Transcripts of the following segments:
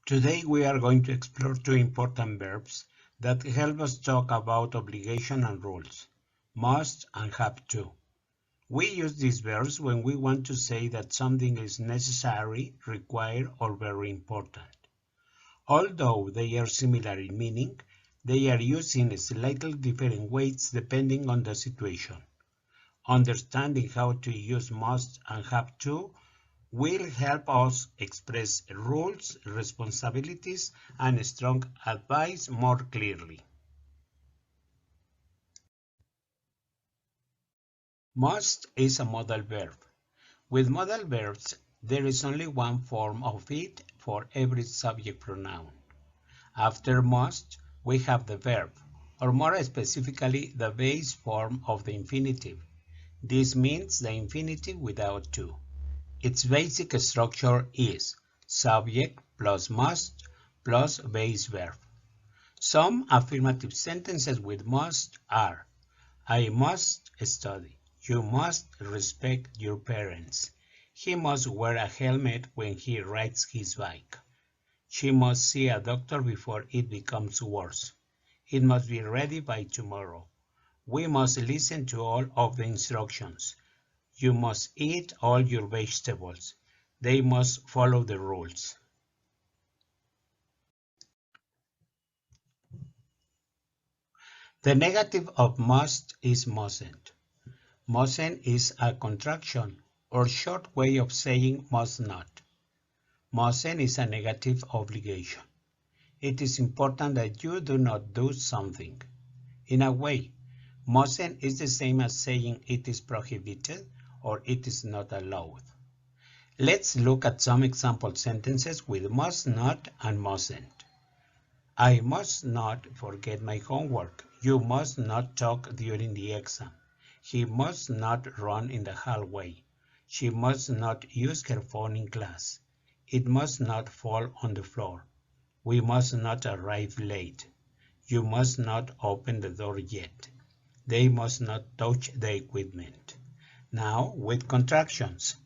Today we are going to explore two important verbs that help us talk about obligation and rules, must and have to. We use these verbs when we want to say that something is necessary, required, or very important. Although they are similar in meaning, they are used in slightly different ways depending on the situation. Understanding how to use must and have to will help us express rules, responsibilities, and strong advice more clearly. Must is a modal verb. With modal verbs, there is only one form of it for every subject pronoun. After must, we have the verb, or more specifically, the base form of the infinitive. This means the infinitive without to. Its basic structure is subject plus must plus base verb. Some affirmative sentences with must are: I must study. You must respect your parents. He must wear a helmet when he rides his bike. She must see a doctor before it becomes worse. It must be ready by tomorrow. We must listen to all of the instructions. You must eat all your vegetables. They must follow the rules. The negative of must is mustn't. Mustn't is a contraction or short way of saying must not. Mustn't is a negative obligation. It is important that you do not do something. In a way, mustn't is the same as saying it is prohibited or it is not allowed. Let's look at some example sentences with must not and mustn't. I must not forget my homework. You must not talk during the exam. He must not run in the hallway. She must not use her phone in class. It must not fall on the floor. We must not arrive late. You must not open the door yet. They must not touch the equipment. Now with contractions.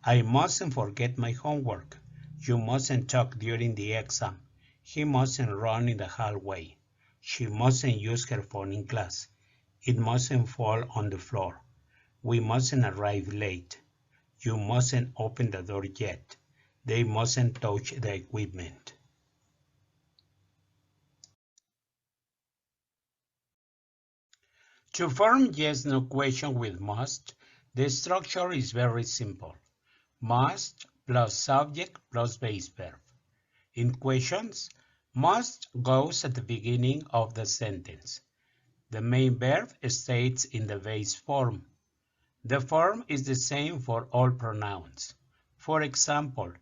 I mustn't forget my homework. You mustn't talk during the exam. He mustn't run in the hallway. She mustn't use her phone in class. It mustn't fall on the floor. We mustn't arrive late. You mustn't open the door yet. They mustn't touch the equipment. To form yes-no question with must, the structure is very simple. Must plus subject plus base verb. In questions, must goes at the beginning of the sentence. The main verb stays in the base form. The form is the same for all pronouns. For example,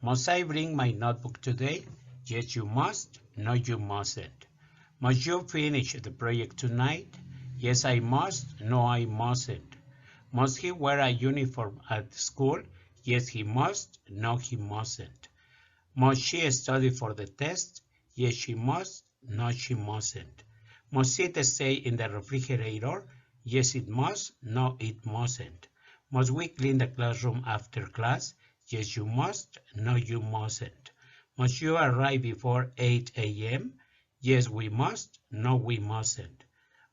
must I bring my notebook today? Yes, you must. No, you mustn't. Must you finish the project tonight? Yes, I must. No, I mustn't. Must he wear a uniform at school? Yes, he must. No, he mustn't. Must she study for the test? Yes, she must. No, she mustn't. Must it stay in the refrigerator? Yes, it must. No, it mustn't. Must we clean the classroom after class? Yes, you must. No, you mustn't. Must you arrive before 8 a.m.? Yes, we must. No, we mustn't.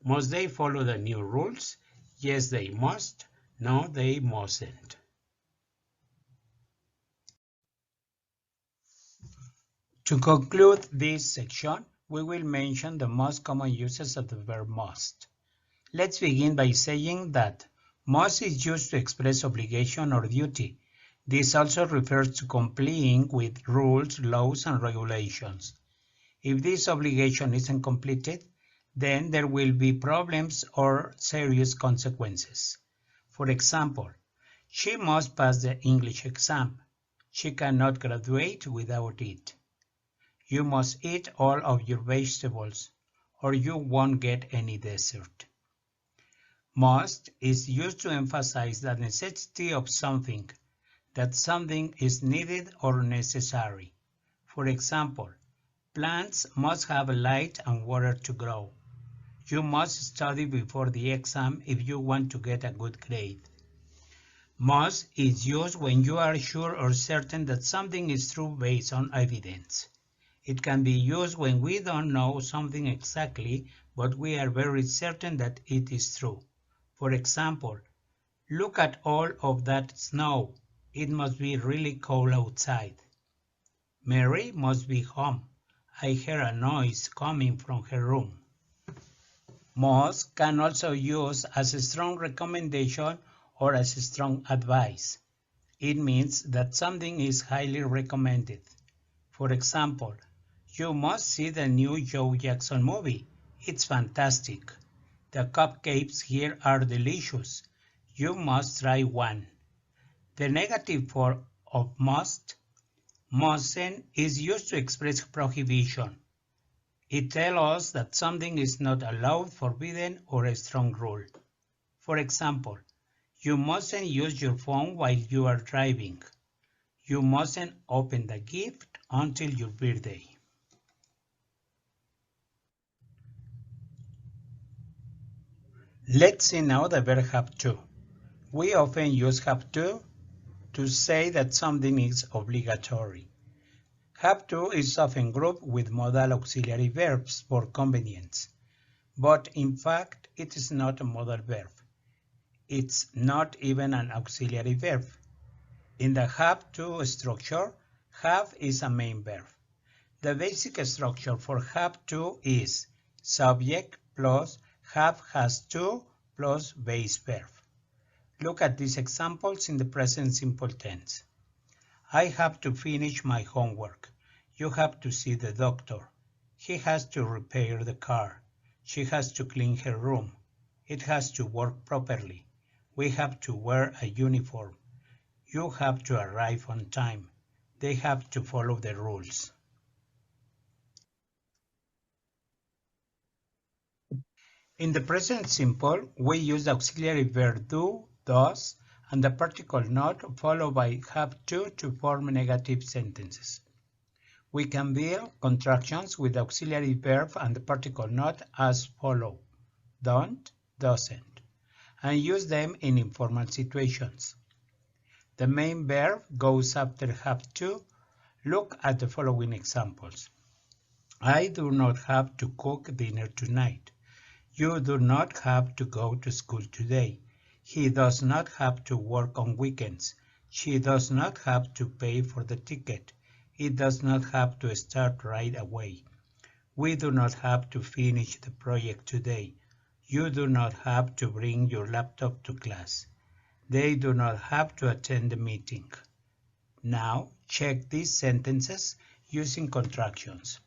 Must they follow the new rules? Yes, they must. No, they mustn't. To conclude this section, we will mention the most common uses of the verb must. Let's begin by saying that must is used to express obligation or duty. This also refers to complying with rules, laws, and regulations. If this obligation isn't completed, then there will be problems or serious consequences. For example, she must pass the English exam. She cannot graduate without it. You must eat all of your vegetables, or you won't get any dessert. Must is used to emphasize the necessity of something, that something is needed or necessary. For example, plants must have light and water to grow. You must study before the exam if you want to get a good grade. Must is used when you are sure or certain that something is true based on evidence. It can be used when we don't know something exactly, but we are very certain that it is true. For example, look at all of that snow. It must be really cold outside. Mary must be home. I hear a noise coming from her room. Must can also use as a strong recommendation or as a strong advice. It means that something is highly recommended. For example, you must see the new Joe Jackson movie. It's fantastic. The cupcakes here are delicious. You must try one. The negative form of mustn't, is used to express prohibition. It tells us that something is not allowed, forbidden, or a strong rule. For example, you mustn't use your phone while you are driving. You mustn't open the gift until your birthday. Let's see now the verb have to. We often use have to say that something is obligatory. Have to is often grouped with modal auxiliary verbs for convenience, but in fact it is not a modal verb. It's not even an auxiliary verb. In the have to structure, have is a main verb. The basic structure for have to is subject plus have has to plus base verb. Look at these examples in the present simple tense. I have to finish my homework. You have to see the doctor. He has to repair the car. She has to clean her room. It has to work properly. We have to wear a uniform. You have to arrive on time. They have to follow the rules. In the present simple, we use the auxiliary verb do, does, and the particle not followed by have to form negative sentences. We can build contractions with the auxiliary verb and the particle not as follow: don't, doesn't, and use them in informal situations. The main verb goes after have to. Look at the following examples. I do not have to cook dinner tonight. You do not have to go to school today. He does not have to work on weekends. She does not have to pay for the ticket. It does not have to start right away. We do not have to finish the project today. You do not have to bring your laptop to class. They do not have to attend the meeting. Now check these sentences using contractions.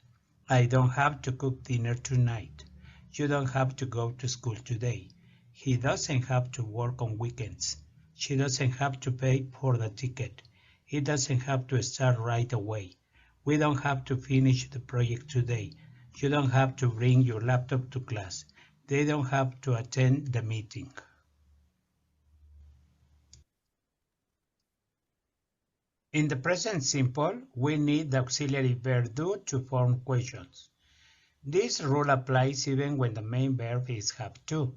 I don't have to cook dinner tonight. You don't have to go to school today. He doesn't have to work on weekends. She doesn't have to pay for the ticket. It doesn't have to start right away. We don't have to finish the project today. You don't have to bring your laptop to class. They don't have to attend the meeting. In the present simple, we need the auxiliary verb do to form questions. This rule applies even when the main verb is have to.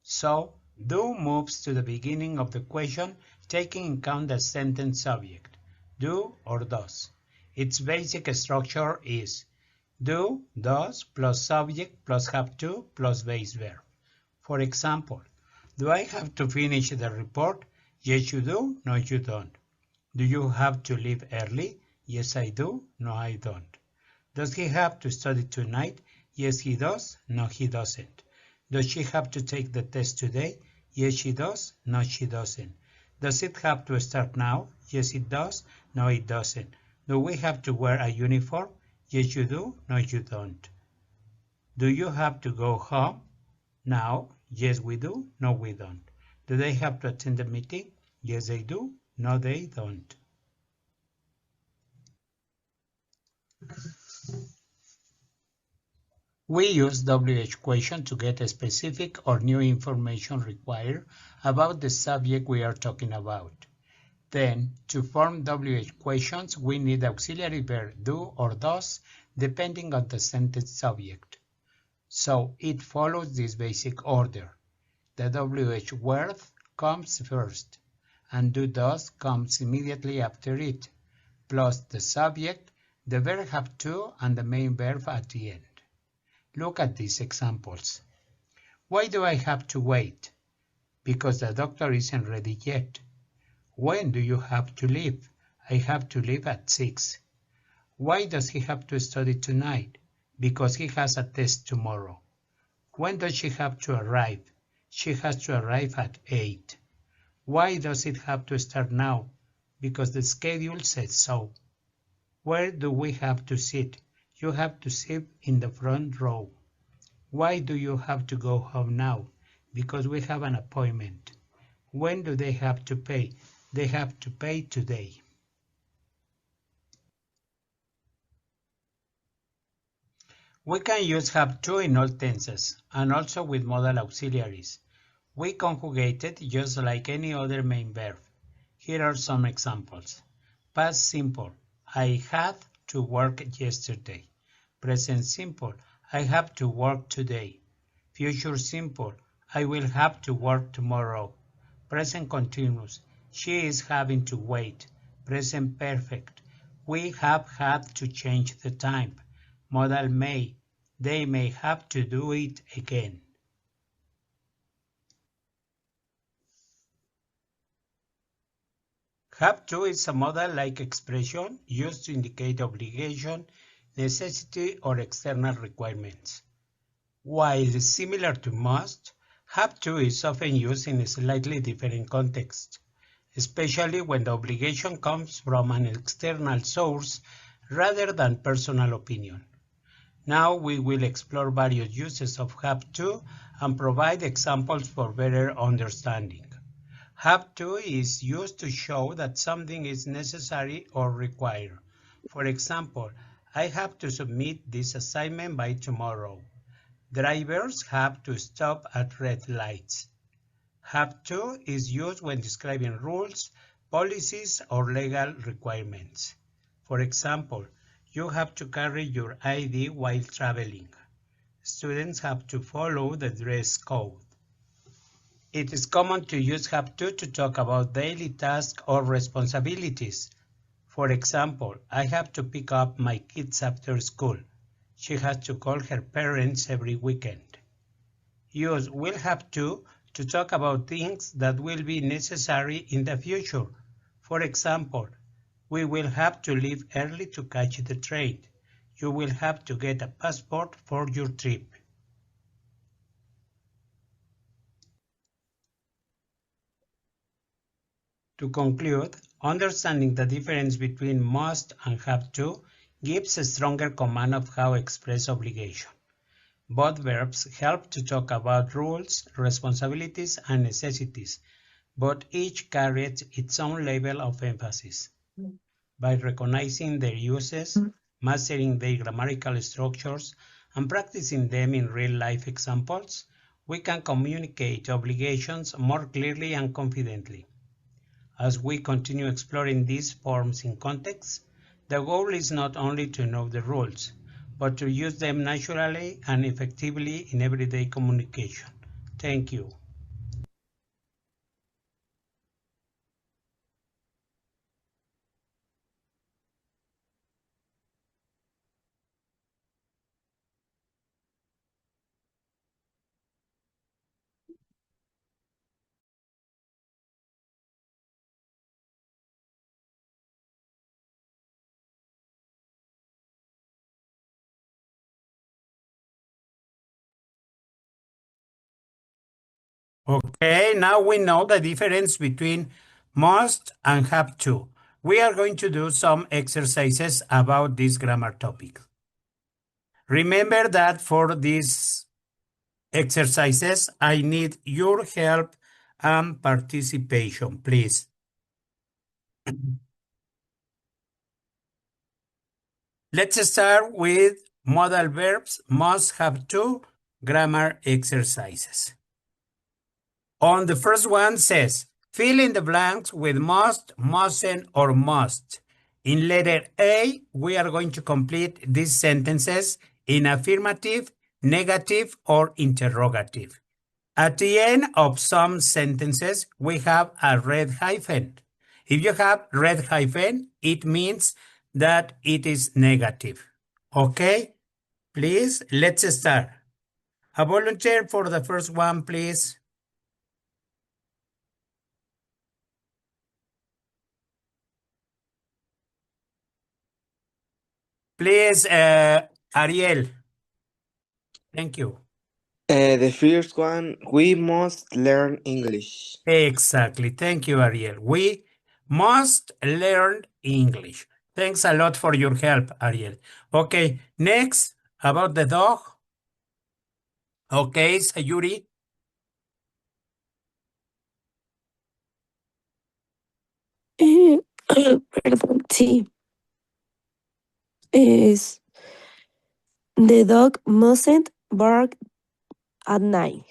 So, do moves to the beginning of the question, taking in account the sentence subject, do or does. Its basic structure is do, does, plus subject, plus have to, plus base verb. For example, do I have to finish the report? Yes, you do. No, you don't. Do you have to leave early? Yes, I do. No, I don't. Does he have to study tonight? Yes, he does. No, he doesn't. Does she have to take the test today? Yes, she does. No, she doesn't. Does it have to start now? Yes, it does. No, it doesn't. Do we have to wear a uniform? Yes, you do. No, you don't. Do you have to go home now? Yes, we do. No, we don't. Do they have to attend the meeting? Yes, they do. No, they don't. We use WH question to get a specific or new information required about the subject we are talking about. Then, to form WH questions, we need auxiliary verb do or does, depending on the sentence subject. So, it follows this basic order. The WH word comes first, and do does comes immediately after it, plus the subject, The verb have to and the main verb at the end. Look at these examples. Why do I have to wait? Because the doctor isn't ready yet. When do you have to leave? I have to leave at 6. Why does he have to study tonight? Because he has a test tomorrow. When does she have to arrive? She has to arrive at 8. Why does it have to start now? Because the schedule says so. Where do we have to sit? You have to sit in the front row. Why do you have to go home now? Because we have an appointment. When do they have to pay? They have to pay today. We can use have to in all tenses and also with modal auxiliaries. We conjugate it just like any other main verb. Here are some examples. Past simple, I had to work yesterday. Present simple, I have to work today. Future simple, I will have to work tomorrow. Present continuous, she is having to wait. Present perfect, we have had to change the time. Modal may, they may have to do it again. Have to is a modal-like expression used to indicate obligation, necessity, or external requirements. While similar to must, have to is often used in a slightly different context, especially when the obligation comes from an external source rather than personal opinion. Now we will explore various uses of have to and provide examples for better understanding. Have to is used to show that something is necessary or required. For example, I have to submit this assignment by tomorrow. Drivers have to stop at red lights. Have to is used when describing rules, policies, or legal requirements. For example, you have to carry your ID while traveling. Students have to follow the dress code. It is common to use have to talk about daily tasks or responsibilities. For example, I have to pick up my kids after school. She has to call her parents every weekend. Use will have to talk about things that will be necessary in the future. For example, we will have to leave early to catch the train. You will have to get a passport for your trip. To conclude, understanding the difference between must and have to gives a stronger command of how to express obligation. Both verbs help to talk about rules, responsibilities, and necessities, but each carries its own level of emphasis. By recognizing their uses, mastering their grammatical structures, and practicing them in real-life examples, we can communicate obligations more clearly and confidently. As we continue exploring these forms in context, the goal is not only to know the rules, but to use them naturally and effectively in everyday communication. Thank you. Okay, now we know the difference between must and have to. We are going to do some exercises about this grammar topic. Remember that for these exercises, I need your help and participation, please. Let's start with modal verbs must have to grammar exercises. On the first one says, fill in the blanks with must, mustn't, or must. In letter A, we are going to complete these sentences in affirmative, negative, or interrogative. At the end of some sentences, we have a red hyphen. If you have red hyphen, it means that it is negative. Okay? Please, let's start. A volunteer for the first one, please. Please, Ariel. Thank you. The first one, we must learn English. Exactly. Thank you, Ariel. We must learn English. Thanks a lot for your help, Ariel. Okay, next, about the dog. Okay, Sayuri. Perdón, sí. Es the dog mustn't bark at night.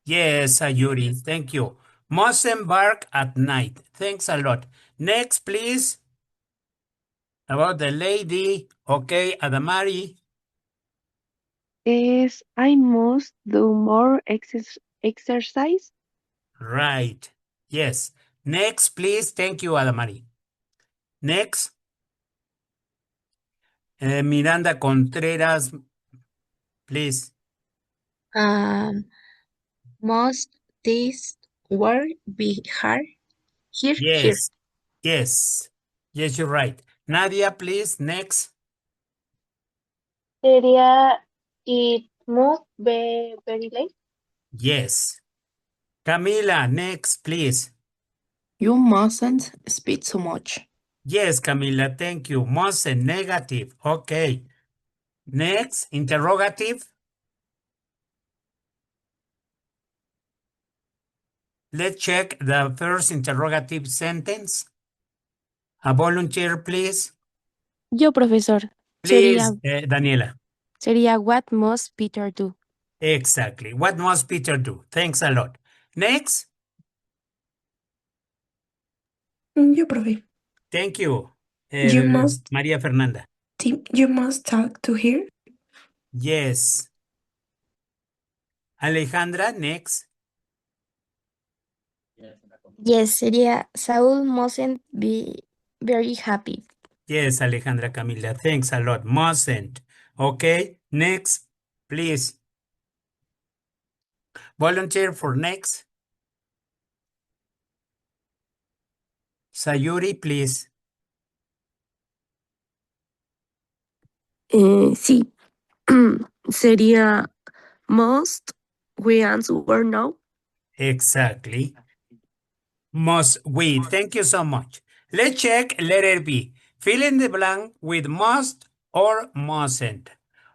Yes, Sayuri. Thank you. Mustn't bark at night. Thanks a lot. Next, please. About the lady. Okay, Adamari. Is I must do more exercise. Right. Yes. Next, please. Thank you, Adamari. Next. Miranda Contreras, please. Must this work be hard? Here. Yes. Yes. Yes, you're right. Nadia, please. Next. Sería it must be very late. Yes. Camila, next, please. You mustn't speak so much. Yes, Camila, thank you. Mustn't, negative. Okay. Next, interrogative. Let's check the first interrogative sentence. A volunteer, please. Yo, profesor. Please, Daniela. Sería what must Peter do? Exactly. What must Peter do? Thanks a lot. Next. Yo, profe. Thank you. You must. María Fernanda. You must talk to her. Yes. Alejandra, next. Yes, sería Saul mustn't be very happy. Yes, Alejandra Camila. Thanks a lot. Mustn't. Okay. Next, please. Volunteer for next. Sayuri, please. Sí. Sería must we answer no? Exactly. Must we. Thank you so much. Let's check letter B. Fill in the blank with must or mustn't.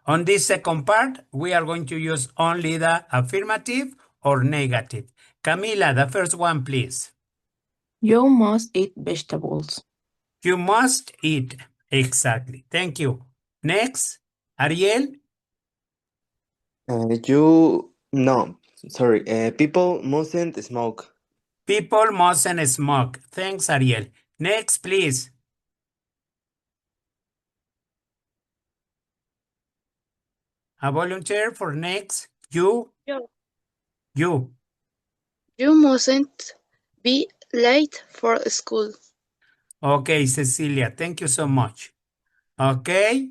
On this second part, we are going to use only the affirmative or negative. Camila, the first one, please. You must eat vegetables. You must eat. Exactly. Thank you. Next, Ariel. People mustn't smoke. People mustn't smoke. Thanks, Ariel. Next, please. A volunteer for next. You. You. You mustn't be late for school. Okay, Cecilia. Thank you so much. Okay.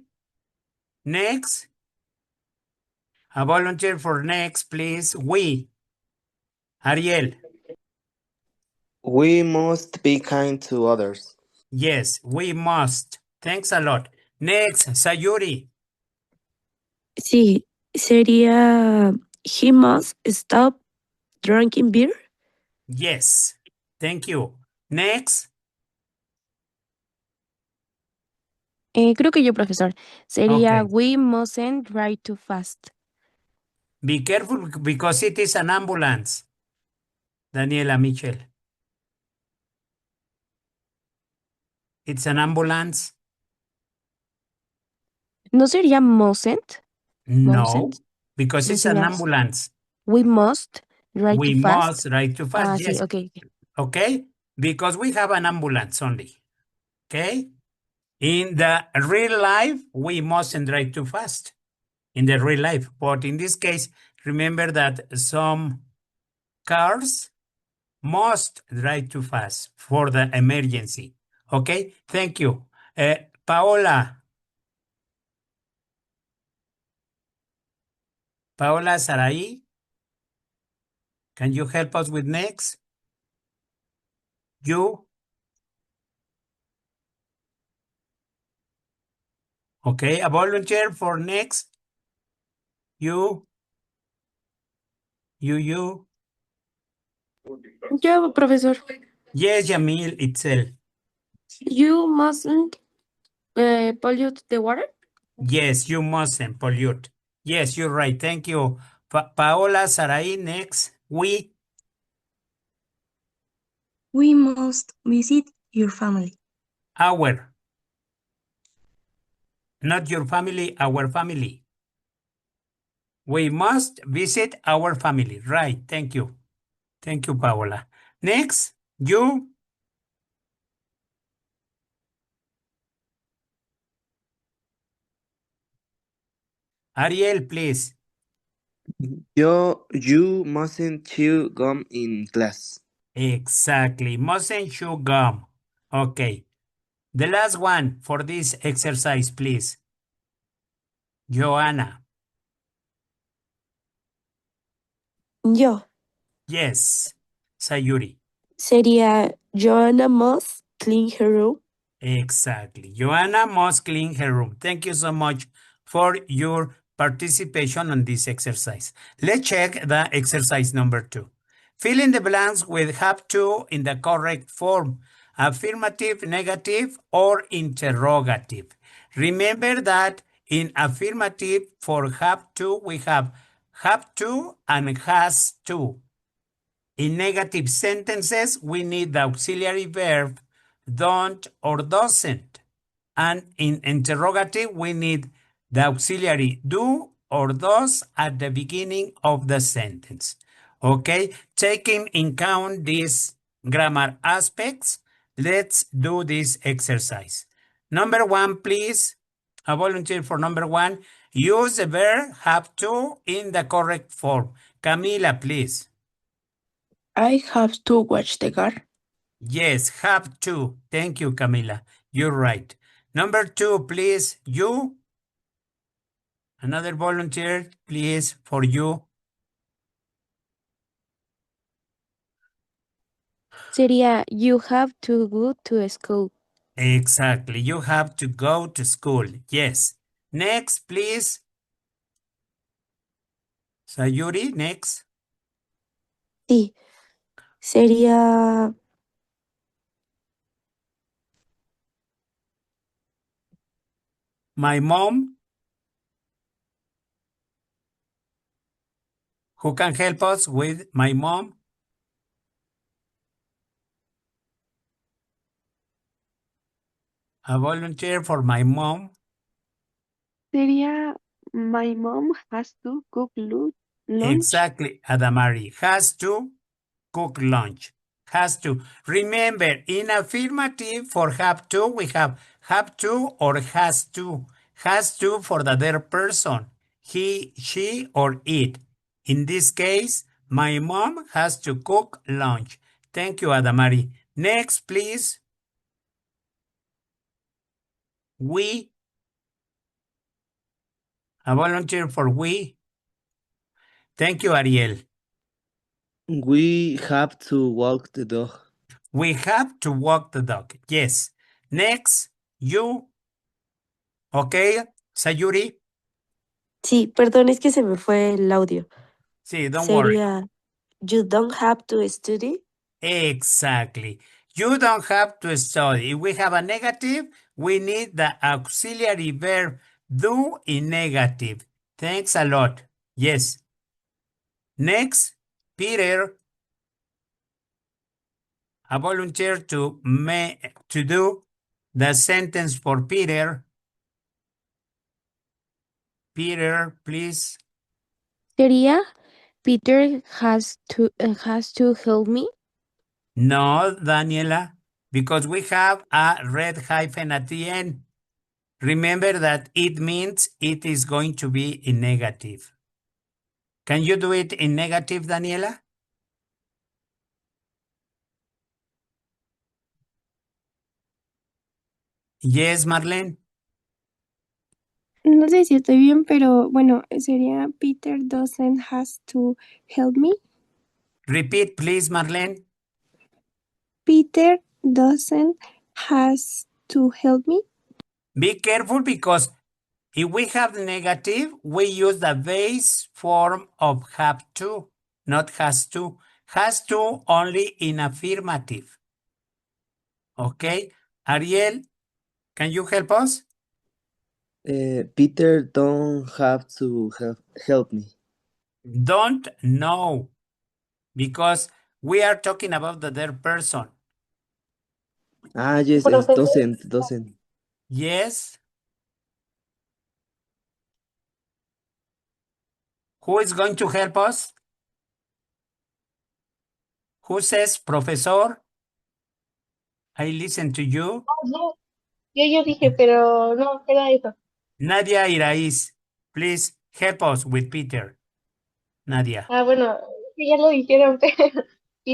Next. A volunteer for next, please. We. Ariel. We must be kind to others. Yes, we must. Thanks a lot. Next, Sayuri. Sí. Sería he must stop drinking beer. Yes. Thank you. Next. Creo que yo, profesor. Sería Okay. we mustn't drive too fast. Be careful because it is an ambulance. Daniela Michel. It's an ambulance. ¿No sería mustn't? No, Mustn't. because it's an ambulance. We must drive We too fast. must ride too fast. Yes. Sí, okay. Okay. Because we have an ambulance only. Okay. In the real life, we mustn't drive too fast. In the real life. But in this case, remember that some cars must drive too fast for the emergency. Okay. Thank you. Paola. Paola Sarai. Can you help us with next? You? Okay, a volunteer for next. You. You. Yo, profesor. Yes, Yamil itself. You mustn't pollute the water. Yes, you mustn't pollute. Yes, you're right. Thank you. Paola Sarai, next. We. We must visit your family. Our. Not your family, our family. We must visit our family. Right. Thank you. Thank you, Paola. Next, you. Ariel, please. You mustn't chew gum in class. Exactly. Mustn't chew gum. Okay. The last one for this exercise, please. Joanna. Yo. Yes. Sayuri. Sería Joanna must clean her room. Exactly. Joanna must clean her room. Thank you so much for your participation on this exercise. Let's check the exercise number 2. Fill in the blanks with have to in the correct form. Affirmative, negative, or interrogative. Remember that in affirmative for have to, we have to and has to. In negative sentences, we need the auxiliary verb don't or doesn't. And in interrogative, we need the auxiliary do or does at the beginning of the sentence. Okay, taking in count these grammar aspects, let's do this exercise. Number 1, please. A volunteer for number 1. Use the verb have to in the correct form. Camila, please. I have to watch the car. Yes, have to. Thank you, Camila. You're right. Number 2, please. You. Another volunteer, please, for you. Sería you have to go to school. Exactly. You have to go to school. Yes. Next, please. Sayuri, next. Sí. Sería My mom. Who can help us with my mom? A volunteer for my mom. Sería my mom has to cook lunch. Exactly, Adamari. Has to cook lunch. Has to. Remember, in affirmative for have to, we have to or has to. Has to for the other person. He, she, or it. In this case, my mom has to cook lunch. Thank you, Adamari. Next, please. We. A volunteer for we. Thank you, Ariel. We have to walk the dog. We have to walk the dog. Yes. Next, you. Okay, Sayuri. sí, perdón, es que se me fue el audio. Sí, don't worry. Sería you don't have to study. Exactly. You don't have to study. If we have a negative, we need the auxiliary verb do in negative. Thanks a lot. Yes. Next, Peter. A volunteer to do the sentence for Peter. Peter, please. Sería Peter has to help me. No, Daniela, because we have a red hyphen at the end. Remember that it means it is going to be in negative. Can you do it in negative, Daniela? Yes, Marlene. No sé si estoy bien, pero bueno, sería Peter doesn't has to help me. Repeat, please, Marlene. Peter doesn't has to help me. Be careful because if we have negative, we use the base form of have to, not has to. Has to only in affirmative. Okay? Ariel, can you help us? Peter don't have to help me. Don't know, because we are talking about the third person. Ah, yes, it's Profesor, doesn't. Yes. Who is going to help us? Who says, Professor? I listen to you. yo dije, pero no, era eso. Nadia Irais, please help us with Peter. Nadia. Ah, bueno, sí, ya lo dijeron, pero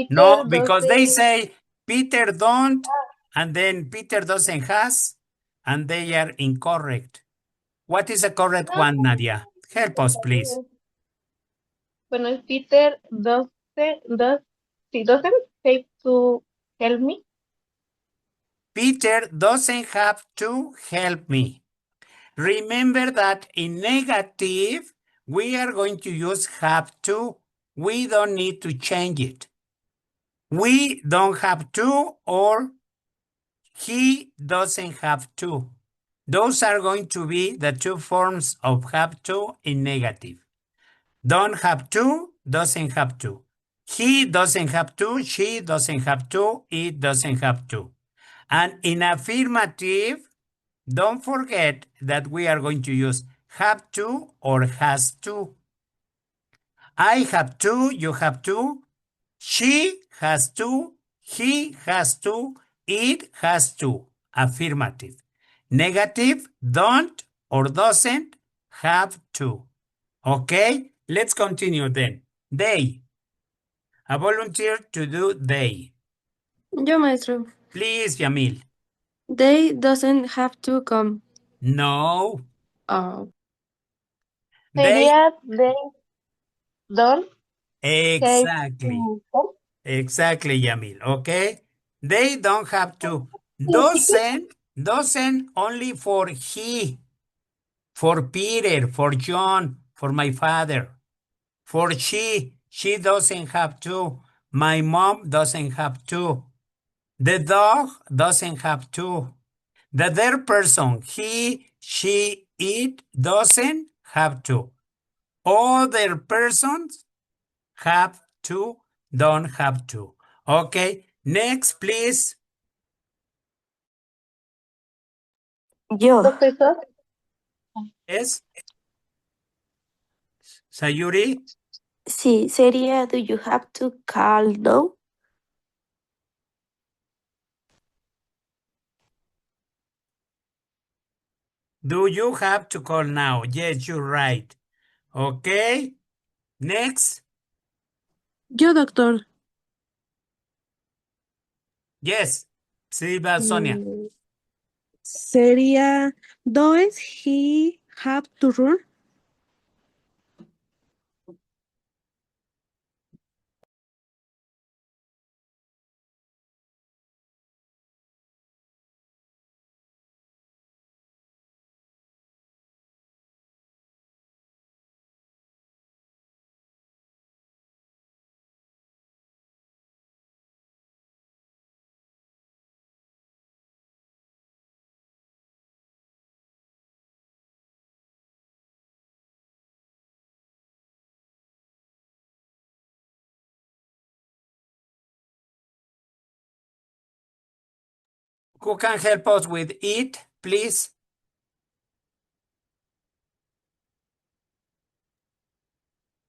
No, Peter because they 12. say Peter don't, and then Peter doesn't has, and they are incorrect. What is the correct No, one, Nadia? Help us, please. bueno, es Peter 12, sí, doesn't have to help me. Peter doesn't have to help me. Remember that in negative, we are going to use have to. We don't need to change it. We don't have to, or he doesn't have to. Those are going to be the two forms of have to in negative. Don't have to, doesn't have to. He doesn't have to, she doesn't have to, it doesn't have to. And in affirmative, don't forget that we are going to use have to or has to. I have to, you have to, she has to, he has to, it has to. Affirmative. Negative, don't or doesn't have to. Okay, let's continue then. They. A volunteer to do they. Yo, maestro. Please, Yamil. They doesn't have to come. No. Oh. They. Sería they don't have Exactly. to come. Exactly, Yamil. Okay. They don't have to. Sí, Doesn't only for he, for Peter, for John, for my father. For she doesn't have to. My mom doesn't have to. The dog doesn't have to. The third person, he, she, it, doesn't have to. Other persons have to, don't have to. Okay, next, please. Yo. profesor, Yes, Sayuri, Sí, sería do you have to call though? do you have to call now? Yes, you're right. Okay, next. Yo, doctor. Yes, sí, va Sonia. Sería does he have to run? Who can help us with it, please?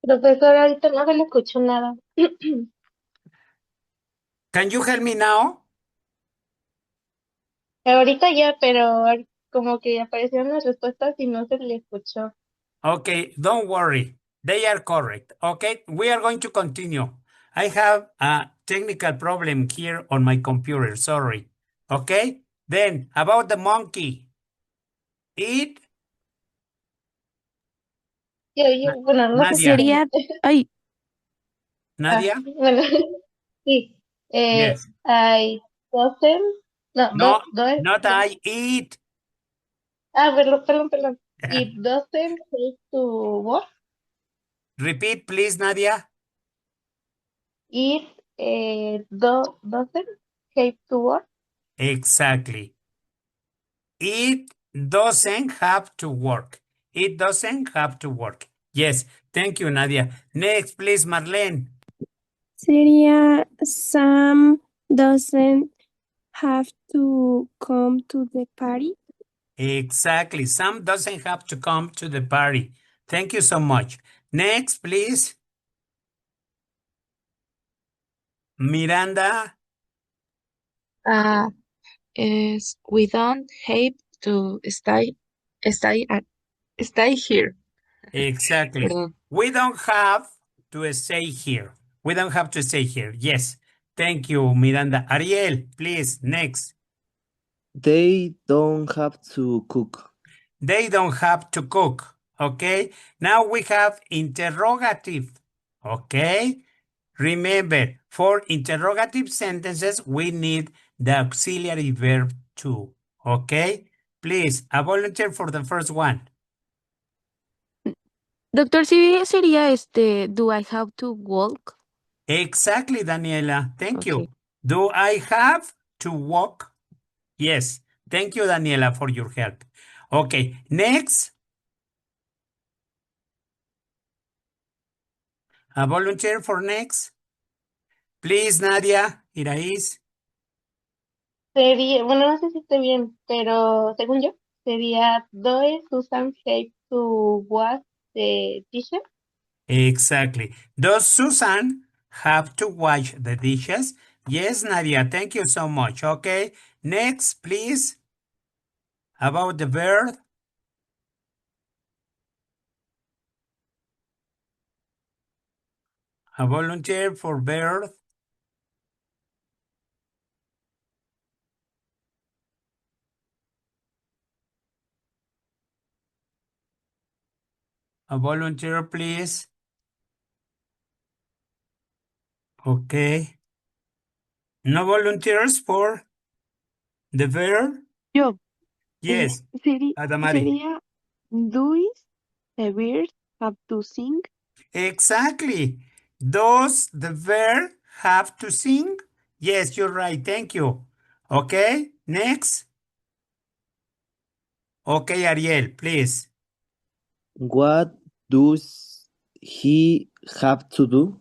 profesor, ahorita no se le escuchó nada. Can you help me now? Ahorita ya, pero como que aparecieron las respuestas y no se le escuchó. Okay, don't worry. They are correct. Okay, we are going to continue. I have a technical problem here on my computer. Sorry. Okay, Then, about the monkey. It, Bueno, no sé si Nadia. Sería, ay, Nadia? bueno, sí. Yes. I doesn't, no, No, not no. I eat. Perdón. It doesn't hate to work. Repeat, please, Nadia. It doesn't hate to work. Exactly. It doesn't have to work. It doesn't have to work. Yes. Thank you, Nadia. Next, please, Marlene. Sería Sam doesn't have to come to the party. Exactly. Sam doesn't have to come to the party. Thank you so much. Next, please. Miranda. is we don't have to stay here. Exactly. Perdón. We don't have to stay here. We don't have to stay here. Yes. Thank you, Miranda. Ariel, please, next. They don't have to cook. They don't have to cook. Okay. Now we have interrogative. Okay. Remember, for interrogative sentences, we need the auxiliary verb to. Okay. Please, a volunteer for the first one. Doctor, sí sería do I have to walk? Exactly, Daniela. Thank Okay. you. Do I have to walk? Yes. Thank you, Daniela, for your help. Okay. Next. A volunteer for next. Please, Nadia, Irais. Sería, bueno, no sé si estoy bien, pero según yo, sería Does Susan hate to wash the dishes? Exactly. Does Susan have to wash the dishes? Yes, Nadia. Thank you so much. Okay. Next, please. About the verb. A volunteer for verb. A volunteer, please. Okay. No volunteers for the verb? Yo, Yes. Adamari. sería, does the birds have to sing? Exactly. Does the verb have to sing? Yes, you're right. Thank you. Okay. Next. Okay, Ariel, please. What does he have to do? O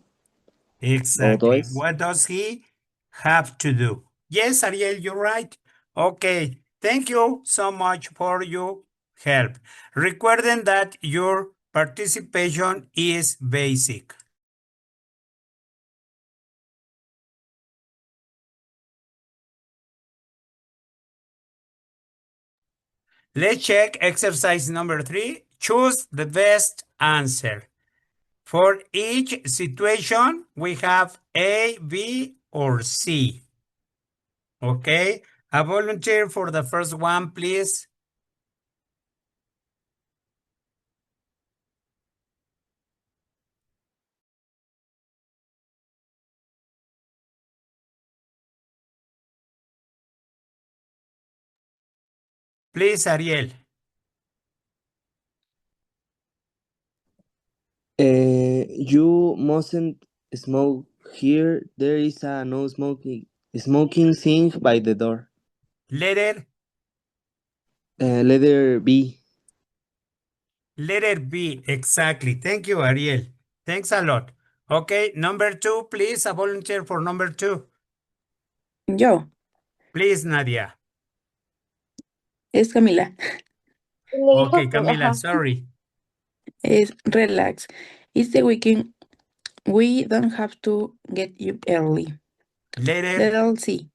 Exactly. does? What does he have to do? Yes, Ariel, you're right. Okay. Thank you so much for your help. Recuerden that your participation is basic. Let's check exercise number 3. Choose the best answer. For each situation, we have A, B, or C. Okay. A volunteer for the first one, please. Please, Ariel. You mustn't smoke here. There is a no smoking thing by the door. Letter Letter B. Letter B, exactly. Thank you, Ariel. Thanks a lot. Okay, number 2, please. A volunteer for number 2. Yo, Please, Nadia. es Camila. Le Okay, dijo tú, Camila, ajá. sorry. Es relax. It's the weekend. We don't have to get up early. Letter, Letter C.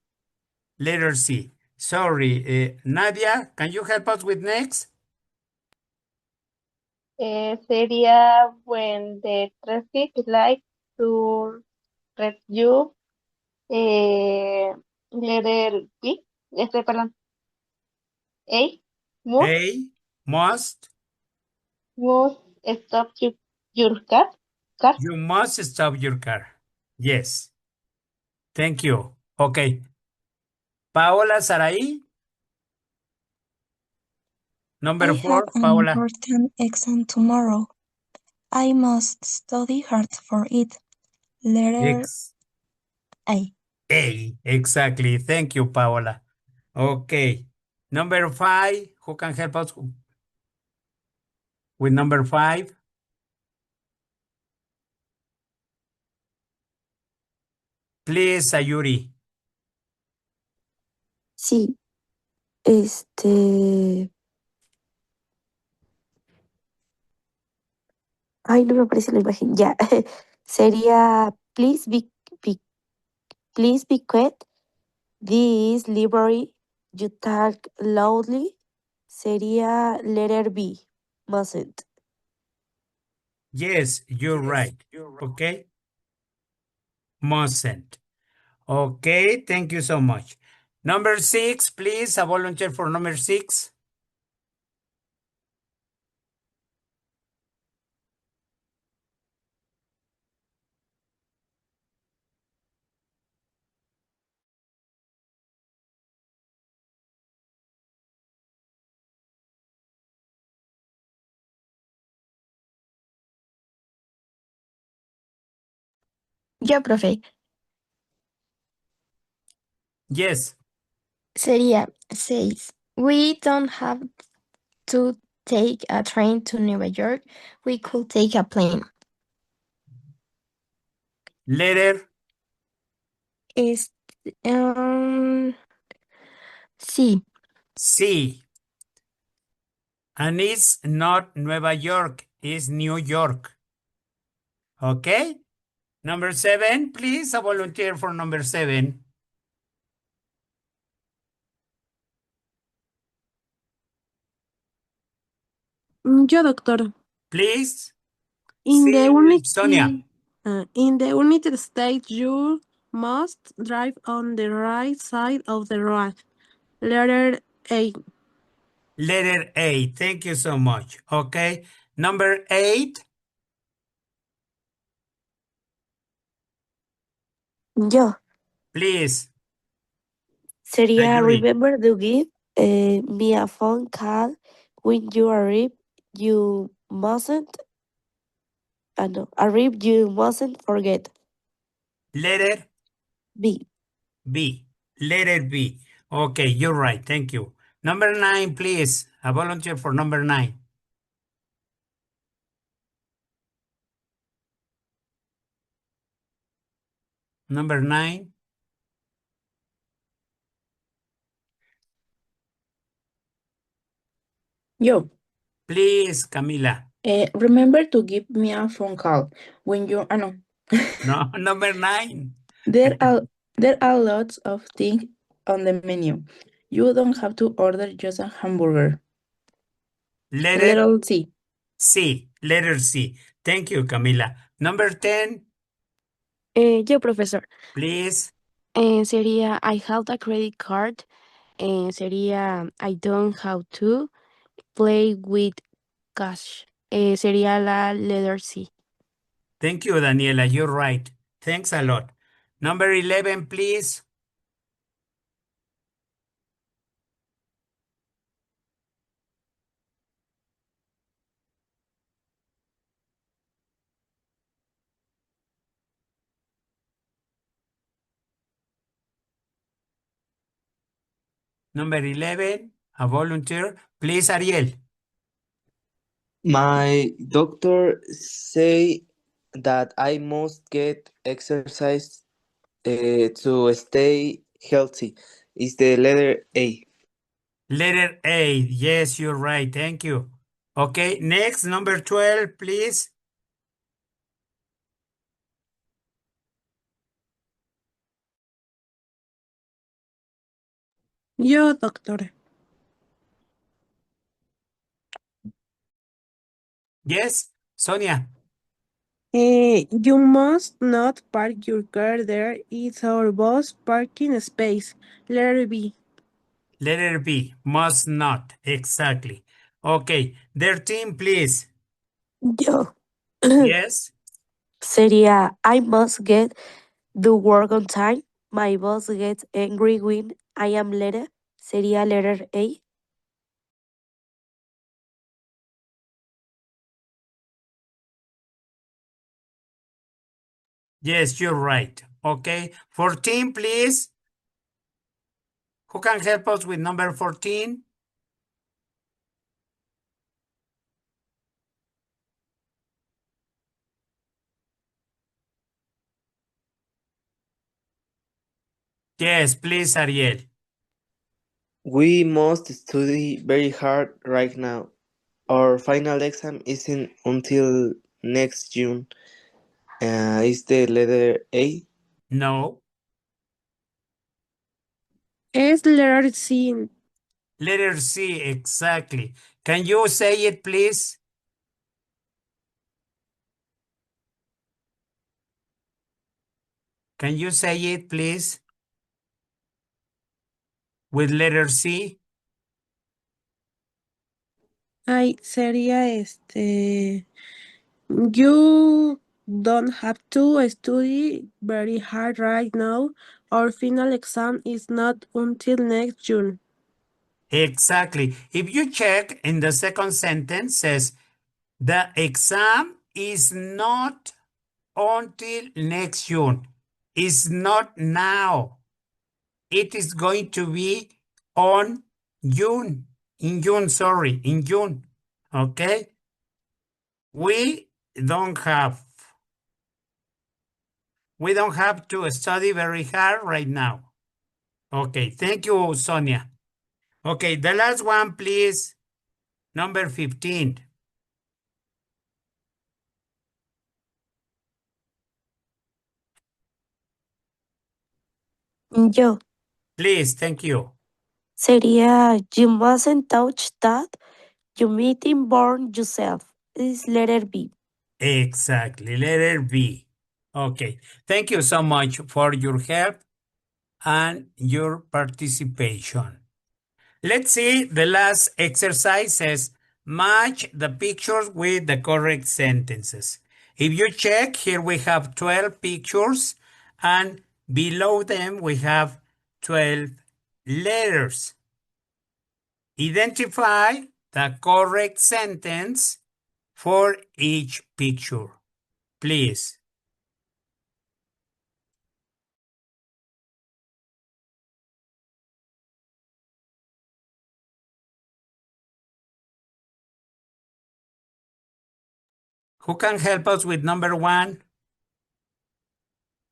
letter C. Sorry. Nadia, can you help us with next? Sería when the traffic light to red you, letter B, perdón. A. Must, A, must. must stop your car. You must stop your car. Yes. Thank you. Okay. Paola Saraí. I Number have 4, an Paola. important exam tomorrow. I must study hard for it. Letter X. A. A. Exactly. Thank you, Paola. Okay. Number 5. Who can help us with number 5? Please, Sayuri. Sí, este... Ay, no me aparece la imagen. Ya. Sería, please be quiet. This library, you talk loudly. Sería letter B. Mustn't. Yes, you're right. Okay. Mustn't. Okay, thank you so much. Number 6, please. A volunteer for number 6. Yo, profe. Yes. Sería 6. We don't have to take a train to New York. We could take a plane. Letter Es, sí. C. And it's not Nueva York, it's New York. Okay? Number 7, please. A volunteer for number 7. Yo, doctor. Please. In the Sonia. United States, you must drive on the right side of the road. Letter A. Letter A. Thank you so much. Okay. Number 8. Yo. Please. Sería Sayuri. remember to give me a phone call when you arrive. You mustn't. No, arrive. You mustn't forget. Letter B. B. Letter B. Okay, you're right. Thank you. Number 9, please. A volunteer for number 9. Number 9. Yo, Please, Camila. remember to give me a phone call when you, no. No, number 9. There are there are lots of things on the menu. You don't have to order just a hamburger. Letter Little C. C. Letter C. Thank you, Camila. Number 10, Yo, profesor. please. Sería I have a credit card. Sería I don't have to play with cash. Sería la letter C. Thank you, Daniela. You're right. Thanks a lot. Number 11, please. Number 11, a volunteer. Please, Ariel. My doctor say that I must get exercise to stay healthy. Is the letter A. Letter A. Yes, you're right. Thank you. Okay, next, number 12, please. Yo, doctor. Yes, Sonia. You must not park your car there. It's our bus parking space. Letter B. Letter B, must not. Exactly. Okay, their team, please. Yo. Yes. Sería, I must get do work on time. My boss gets angry when I am late. Sería letter A. Yes, you're right. Okay, 14, please. Who can help us with number 14? Yes, please, Ariel. We must study very hard right now. Our final exam isn't until next June. Is the letter A? No. Es letter C. Letter C, exactly. Can you say it, please? Can you say it, please? With letter C? Ay, sería You don't have to study very hard right now. Our final exam is not until next June. Exactly. If you check in the second sentence, says the exam is not until next June. It's not now. It is going to be on June. In June, sorry, in June. Okay? We don't have. We don't have to study very hard right now. Okay, thank you, Sonia. Okay, the last one, please. Number 15. Yo. Please, thank you. Sería, you mustn't touch that. You meeting born yourself. Is letter B. Exactly, letter B. Okay, thank you so much for your help and your participation. Let's see the last exercise says match the pictures with the correct sentences. If you check, here we have 12 pictures and below them we have 12 letters. Identify the correct sentence for each picture, please. Who can help us with number 1?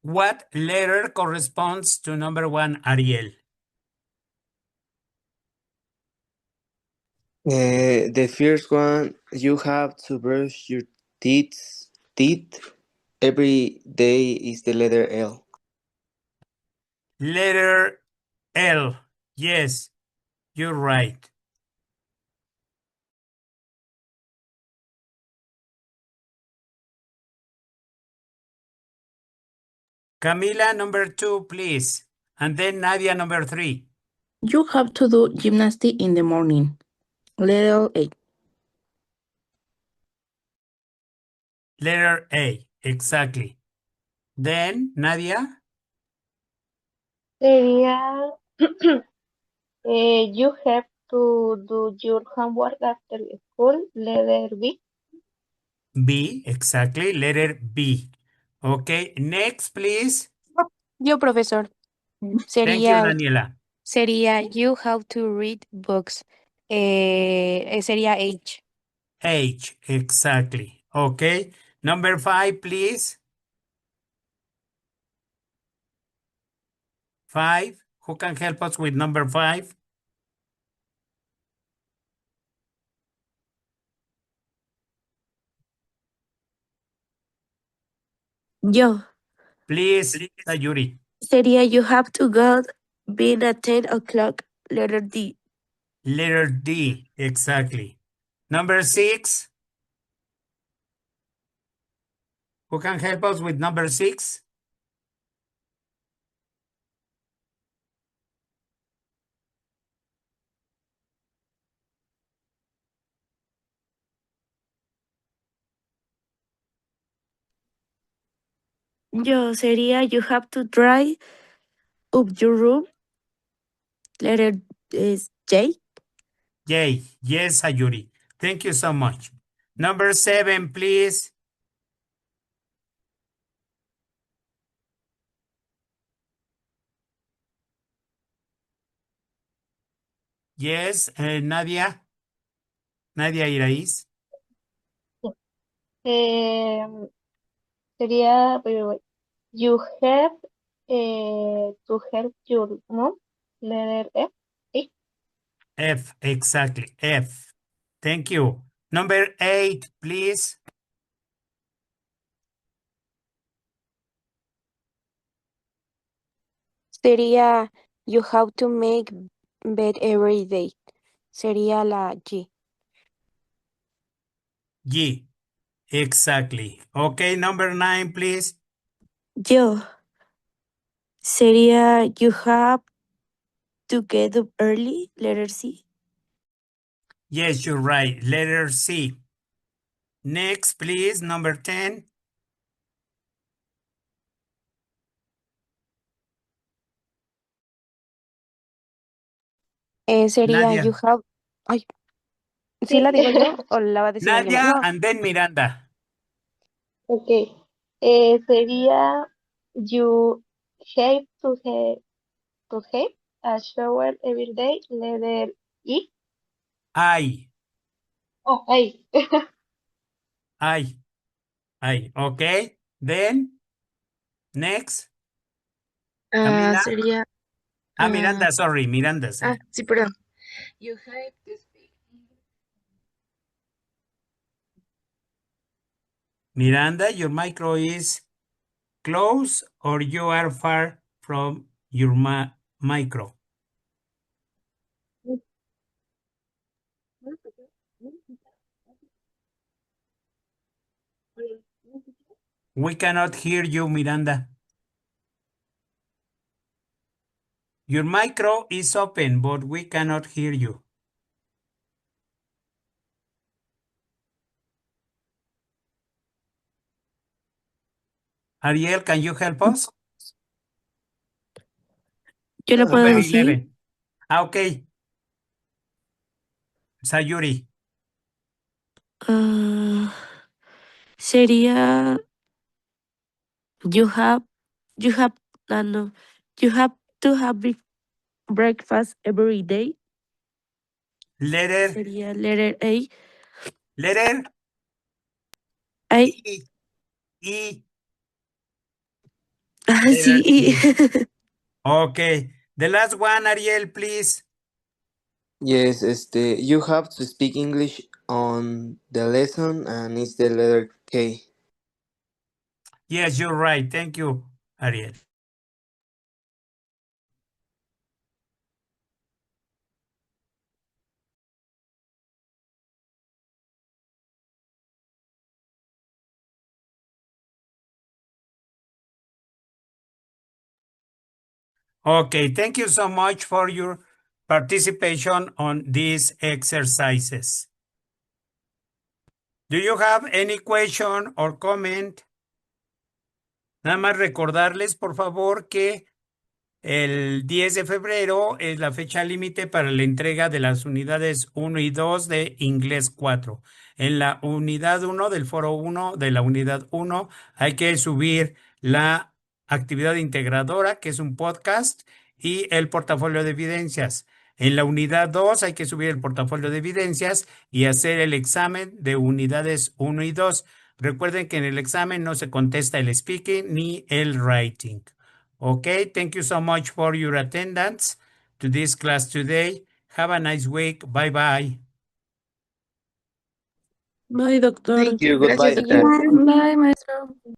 What letter corresponds to number 1, Ariel? The first one, you have to brush your teeth every day is the letter L. Letter L. Yes, you're right. Camila, number 2, please. And then Nadia, number 3. You have to do gymnastics in the morning. Letter A. Letter A, exactly. Then, Nadia? Sería, you have to do your homework after school, letter B. B, exactly. Letter B. Okay, next, please. Yo, profesor. Thank you, Sería, Daniela. you have to read books. Sería H. H, exactly. Okay, number 5, please. 5. Who can help us with number 5? Yo. Please, Sayuri. Sería, you have to go being at 10 o'clock. Letter D. Letter D, exactly. Number 6. Who can help us with number 6? Yo sería you have to dry up your room. Letter is J. Yay. Yes, Ayuri. Thank you so much. Number 7, please. Yes, Nadia. Nadia Iraíz. Eh, sería, you have to help your mom. Letter F. Sí. F, exactly. F. Thank you. Number 8, please. Sería you have to make bed every day. Sería la G. G. Exactly. Okay, number 9, please. Yo sería you have to get up early. Letter C. Yes, you're right. Letter C. Next, please. Number 10. Sería you Nadia. have... Ay, ¿sí la Sí. digo yo o la va a decir alguien más? Nadia No. and then Miranda. Ok. Sería you have to have a shower every day. Letter E. I. Oh, ahí. I. Okay. Then, next. Camila. Sería, Miranda, sorry. Miranda. sí, perdón. You have to speak. Miranda, your micro is close or you are far from your micro. We cannot hear you, Miranda. Your micro is open, but we cannot hear you. Ariel, can you help us? Yo le puedo Number decir 11. Okay. Sayuri. sería you have no you have to have breakfast every day. Letter. Sería letter A. Letter. A. E. E. Sí. Letter E. E. Okay. The last one, Ariel, please. Yes, you have to speak English on the lesson, and it's the letter K. Yes, you're right. Thank you, Ariel. Okay, thank you so much for your participation on these exercises. Do you have any question or comment? Nada más recordarles, por favor, que el 10 de febrero es la fecha límite para la entrega de las unidades 1 y 2 de Inglés 4. En la unidad 1 del foro 1 de la unidad 1 hay que subir la actividad integradora, que es un podcast, y el portafolio de evidencias. En la unidad 2 hay que subir el portafolio de evidencias y hacer el examen de unidades 1 y 2. Recuerden que en el examen no se contesta el speaking ni el writing. Okay, thank you so much for your attendance to this class today. Have a nice week. Bye-bye. Bye, doctor. Thank you. Goodbye, Gracias, doctor. doctor. Bye, maestro.